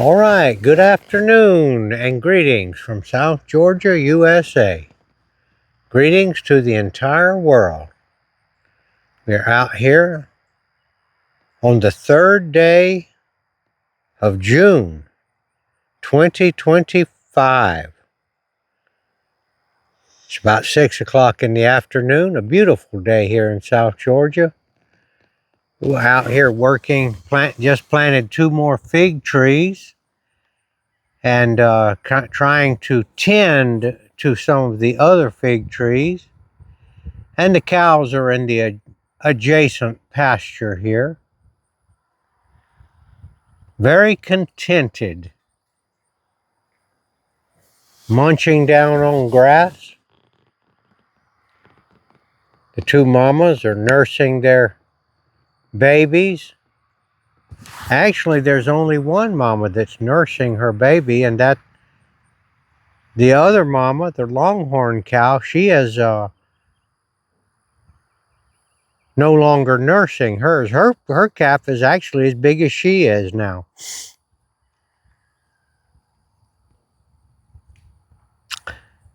All right, good afternoon and greetings from South Georgia, USA. Greetings to the entire world. We're out here on the third day of June 2025. It's about 6 o'clock in the afternoon, a beautiful day here in South Georgia. We're out here working, just planted 2 more fig trees and trying to tend to some of the other fig trees. And the cows are in the adjacent pasture here. Very contented, munching down on grass. The 2 mamas are nursing their babies. Actually, there's only one mama that's nursing her baby, and that the other mama, the longhorn cow, she is no longer nursing hers. Her calf is actually as big as she is now.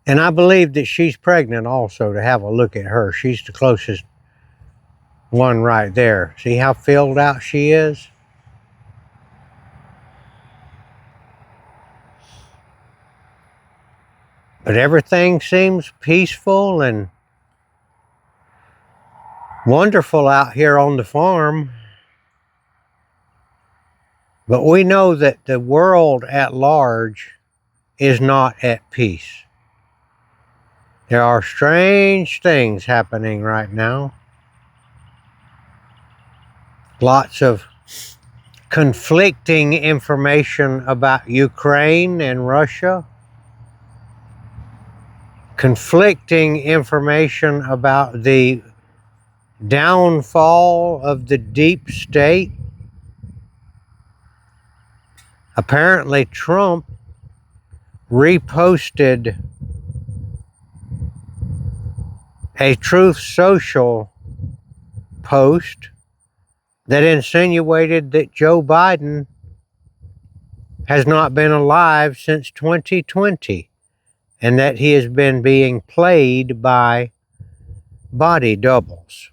And I believe that she's pregnant also, to have a look at her. She's the closest one right there. See how filled out she is? But everything seems peaceful and wonderful out here on the farm. But we know that the world at large is not at peace. There are strange things happening right now. Lots of conflicting information about Ukraine and Russia. Conflicting information about the downfall of the deep state. Apparently, Trump reposted a Truth Social post that insinuated that Joe Biden has not been alive since 2020 and that he has been being played by body doubles.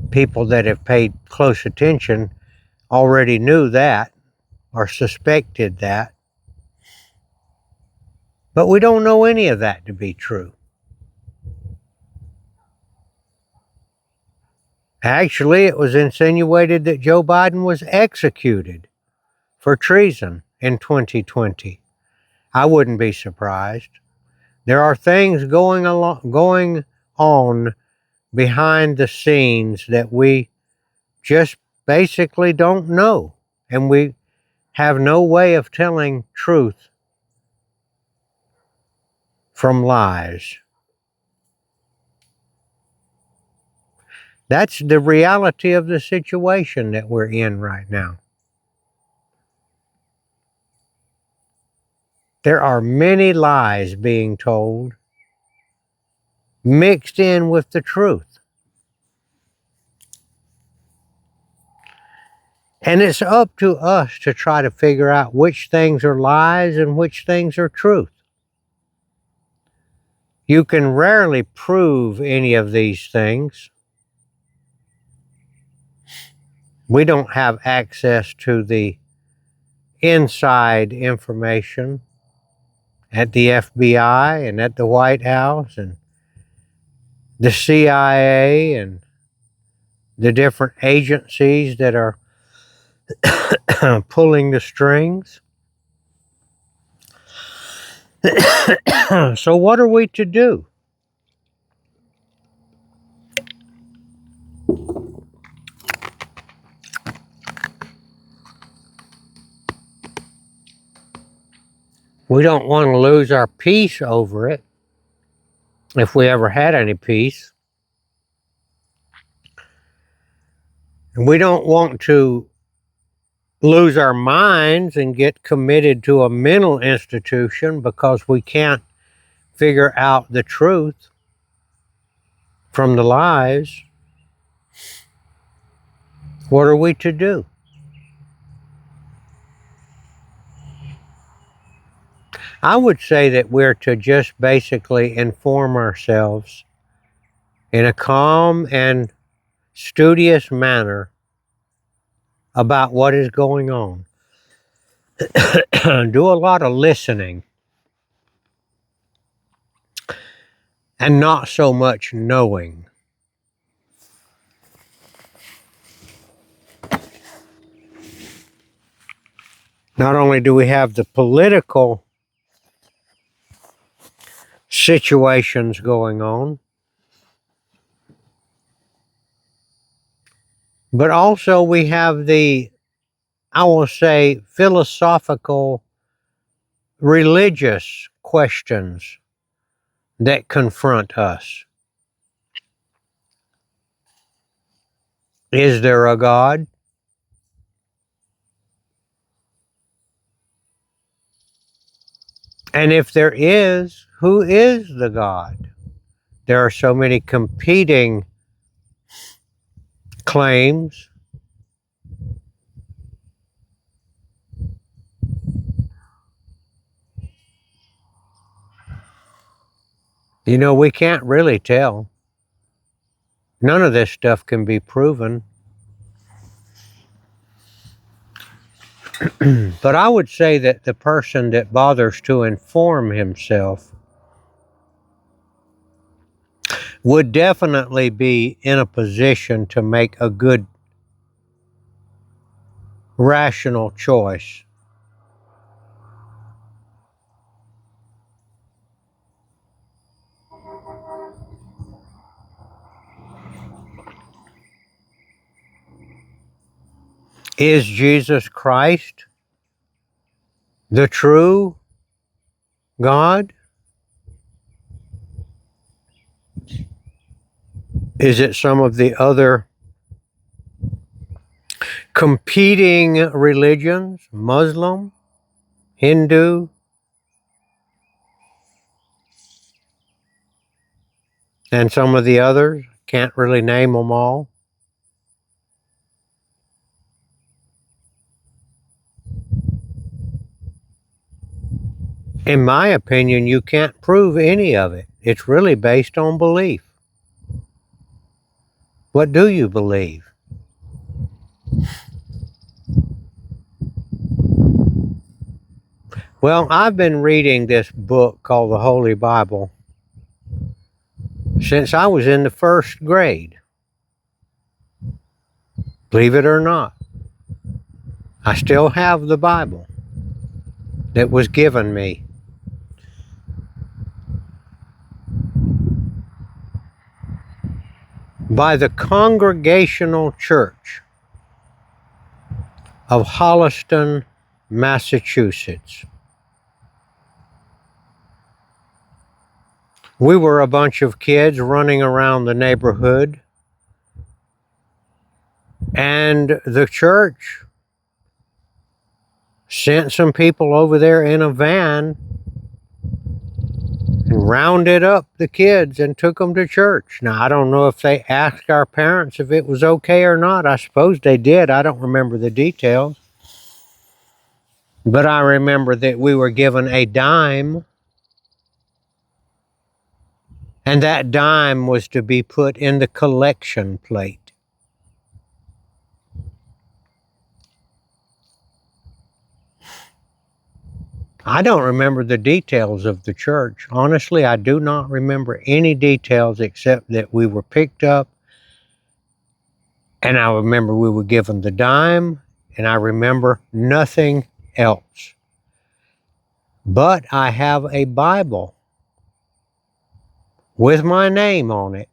People that have paid close attention already knew that or suspected that. But we don't know any of that to be true. Actually, it was insinuated that Joe Biden was executed for treason in 2020. I wouldn't be surprised. There are things going on behind the scenes that we just basically don't know, and we have no way of telling truth from lies. That's the reality of the situation that we're in right now. There are many lies being told, mixed in with the truth. And it's up to us to try to figure out which things are lies and which things are truth. You can rarely prove any of these things. We don't have access to the inside information at the FBI and at the White House and the CIA and the different agencies that are pulling the strings. So what are we to do? We don't want to lose our peace over it, if we ever had any peace. And we don't want to lose our minds and get committed to a mental institution because we can't figure out the truth from the lies. What are we to do? I would say that we're to just basically inform ourselves in a calm and studious manner about what is going on. Do a lot of listening and not so much knowing. Not only do we have the political situations going on, but also we have the, I will say, philosophical, religious questions that confront us. Is there a God? And if there is, who is the God? There are so many competing claims. You know, we can't really tell. None of this stuff can be proven. But I would say that the person that bothers to inform himself would definitely be in a position to make a good, rational choice. Is Jesus Christ the true God? Is it some of the other competing religions, Muslim, Hindu, and some of the others? Can't really name them all. In my opinion, you can't prove any of it. It's really based on belief. What do you believe? Well, I've been reading this book called the Holy Bible since I was in the first grade. Believe it or not, I still have the Bible that was given me. By the Congregational Church of Holliston, Massachusetts. We were a bunch of kids running around the neighborhood, and the church sent some people over there in a van and rounded up the kids and took them to church. Now, I don't know if they asked our parents if it was okay or not. I suppose they did. I don't remember the details. But I remember that we were given a dime, and that dime was to be put in the collection plate. I don't remember the details of the church. Honestly, I do not remember any details except that we were picked up, and I remember we were given the dime, and I remember nothing else. But I have a Bible with my name on it,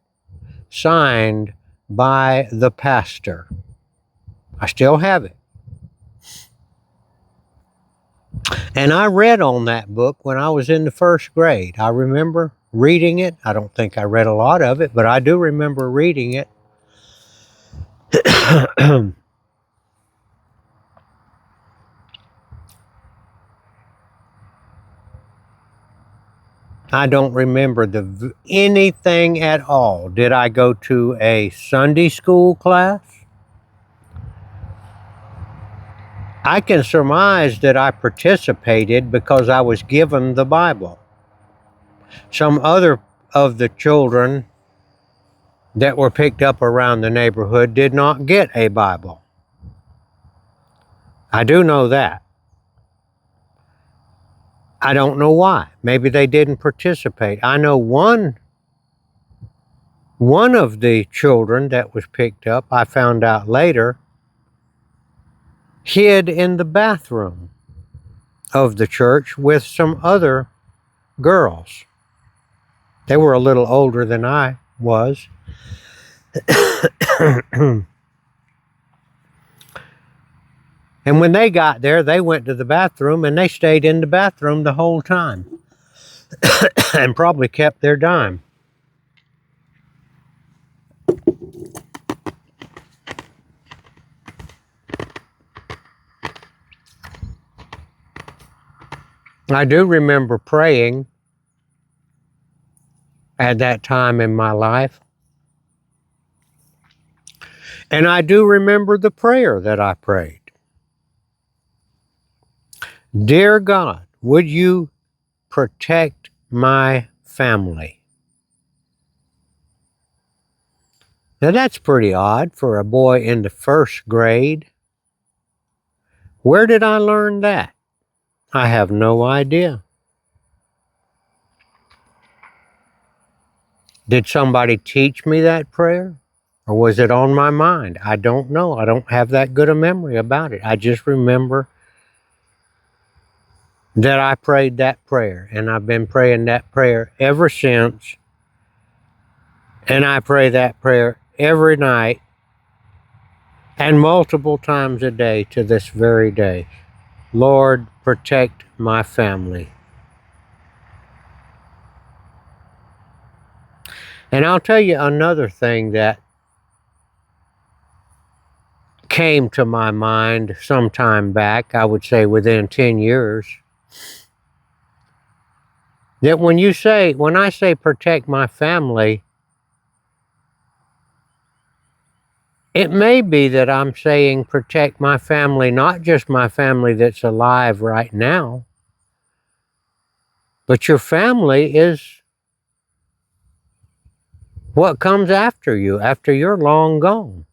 signed by the pastor. I still have it. And I read on that book when I was in the first grade. I remember reading it. I don't think I read a lot of it, but I do remember reading it. I don't remember anything at all. Did I go to a Sunday school class? I can surmise that I participated because I was given the Bible. Some other of the children that were picked up around the neighborhood did not get a Bible. I do know that. I don't know why. Maybe they didn't participate. I know one of the children that was picked up, I found out later, hid in the bathroom of the church with some other girls. They were a little older than I was. And when they got there, they went to the bathroom and they stayed in the bathroom the whole time and probably kept their dime. I do remember praying at that time in my life. And I do remember the prayer that I prayed. Dear God, would you protect my family? Now that's pretty odd for a boy in the first grade. Where did I learn that? I have no idea. Did somebody teach me that prayer? Or was it on my mind? I don't know. I don't have that good a memory about it. I just remember that I prayed that prayer, and I've been praying that prayer ever since. And I pray that prayer every night and multiple times a day to this very day. Lord, protect my family. And I'll tell you another thing that came to my mind some time back, I would say within 10 years, that when I say protect my family, it may be that I'm saying protect my family, not just my family that's alive right now, but your family is what comes after you, after you're long gone.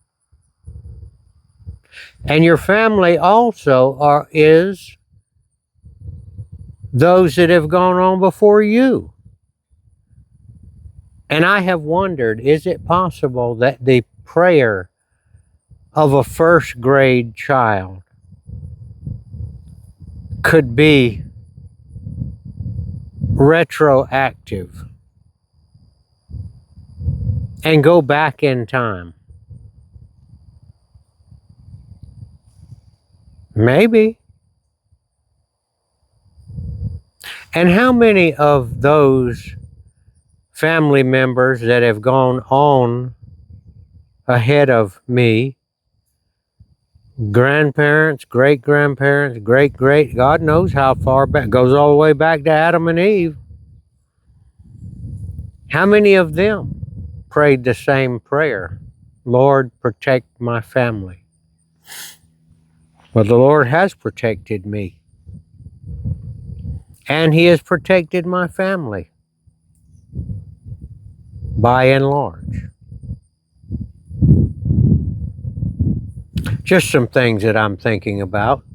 And your family also is those that have gone on before you. And I have wondered, is it possible that the prayer of a first grade child could be retroactive and go back in time? Maybe. And how many of those family members that have gone on ahead of me, grandparents, great-grandparents, great-great, God knows how far back, goes all the way back to Adam and Eve. How many of them prayed the same prayer? Lord, protect my family. Well, the Lord has protected me. And He has protected my family, by and large. Just some things that I'm thinking about.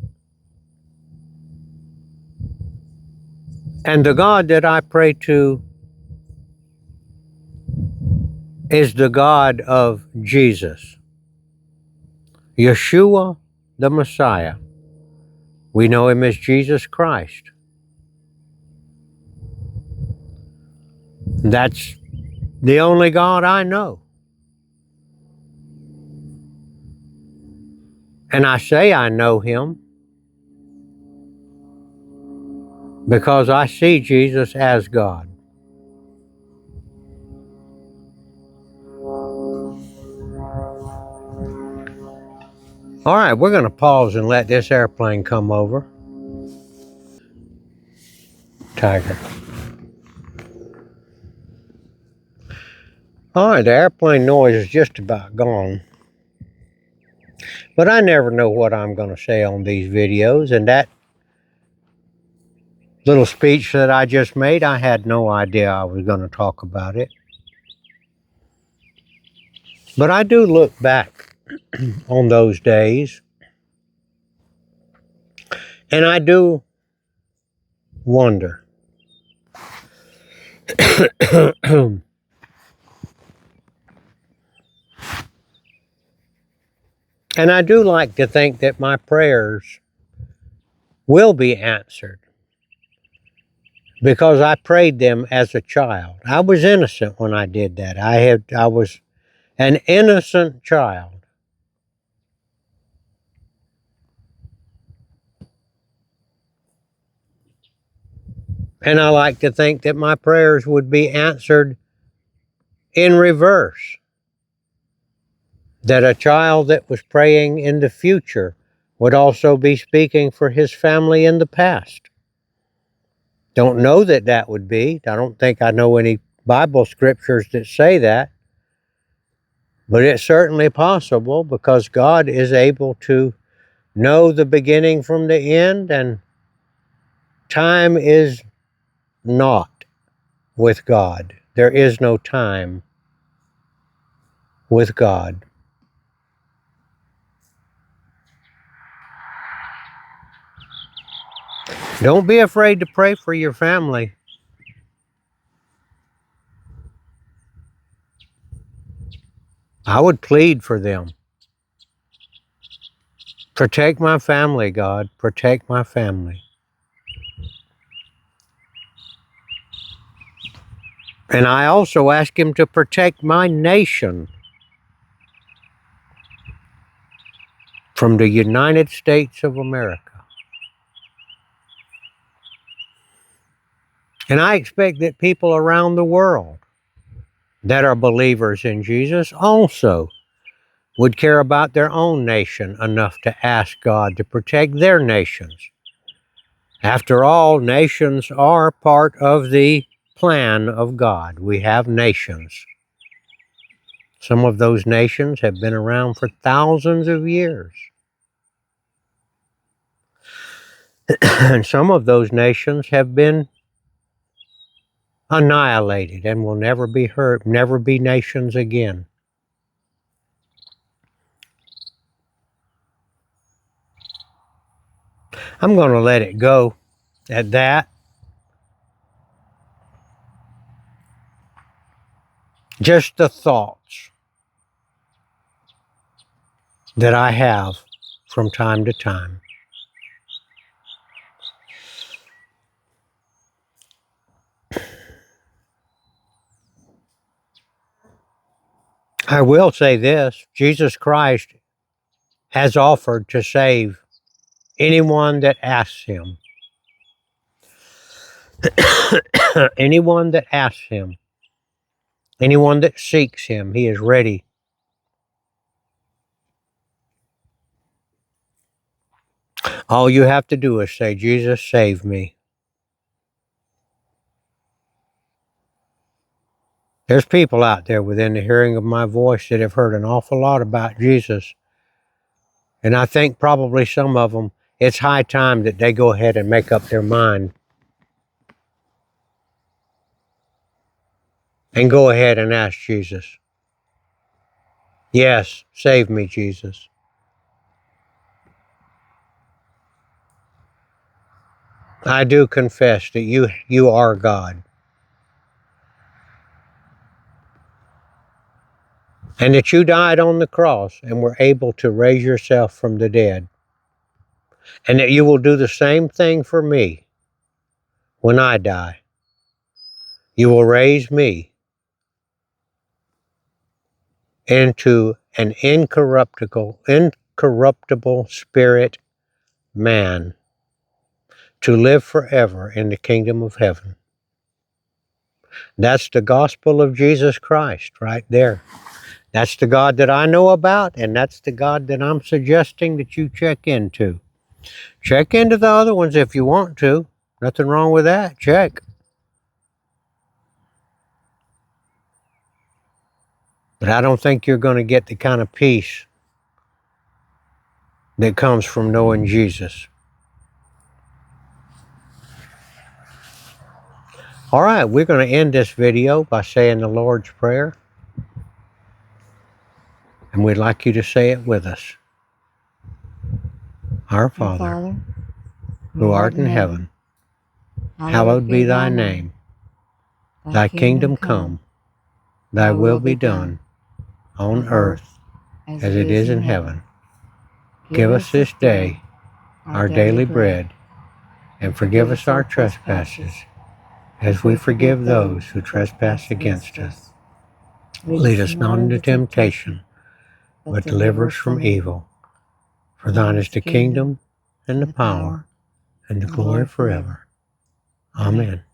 And the God that I pray to is the God of Jesus, Yeshua the Messiah. We know Him as Jesus Christ. That's the only God I know. And I say I know Him because I see Jesus as God. All right, we're going to pause and let this airplane come over. Tiger. All right, the airplane noise is just about gone. But I never know what I'm going to say on these videos, and that little speech that I just made, I had no idea I was going to talk about it. But I do look back on those days, and I do wonder. And I do like to think that my prayers will be answered because I prayed them as a child. I was innocent when I did that. I was an innocent child. And I like to think that my prayers would be answered in reverse. That a child that was praying in the future would also be speaking for his family in the past. Don't know that that would be. I don't think I know any Bible scriptures that say that. But it's certainly possible because God is able to know the beginning from the end, and time is not with God. There is no time with God. Don't be afraid to pray for your family. I would plead for them. Protect my family, God. Protect my family. And I also ask Him to protect my nation from the United States of America. And I expect that people around the world that are believers in Jesus also would care about their own nation enough to ask God to protect their nations. After all, nations are part of the plan of God. We have nations. Some of those nations have been around for thousands of years. And some of those nations have been annihilated and will never be heard, never be nations again. I'm going to let it go at that. Just the thoughts that I have from time to time. I will say this, Jesus Christ has offered to save anyone that asks Him. Anyone that asks Him. Anyone that seeks Him, He is ready. All you have to do is say, Jesus, save me. There's people out there within the hearing of my voice that have heard an awful lot about Jesus. And I think probably some of them, it's high time that they go ahead and make up their mind and go ahead and ask Jesus. Yes, save me, Jesus. I do confess that you are God. And that you died on the cross and were able to raise yourself from the dead. And that you will do the same thing for me when I die. You will raise me into an incorruptible spirit man to live forever in the kingdom of heaven. That's the gospel of Jesus Christ right there. That's the God that I know about, and that's the God that I'm suggesting that you check into. Check into the other ones if you want to. Nothing wrong with that. Check. But I don't think you're going to get the kind of peace that comes from knowing Jesus. All right, we're going to end this video by saying the Lord's Prayer. And we'd like you to say it with us. Our Father, who art in heaven, hallowed be thy name. Thy kingdom come, thy will be done, on earth as it is in heaven. Give us this day our daily bread, and forgive us our trespasses, as we forgive those who trespass against us. Lead us not into temptation, but deliver us from evil. For thine is the kingdom, and the power, and the glory forever. Amen.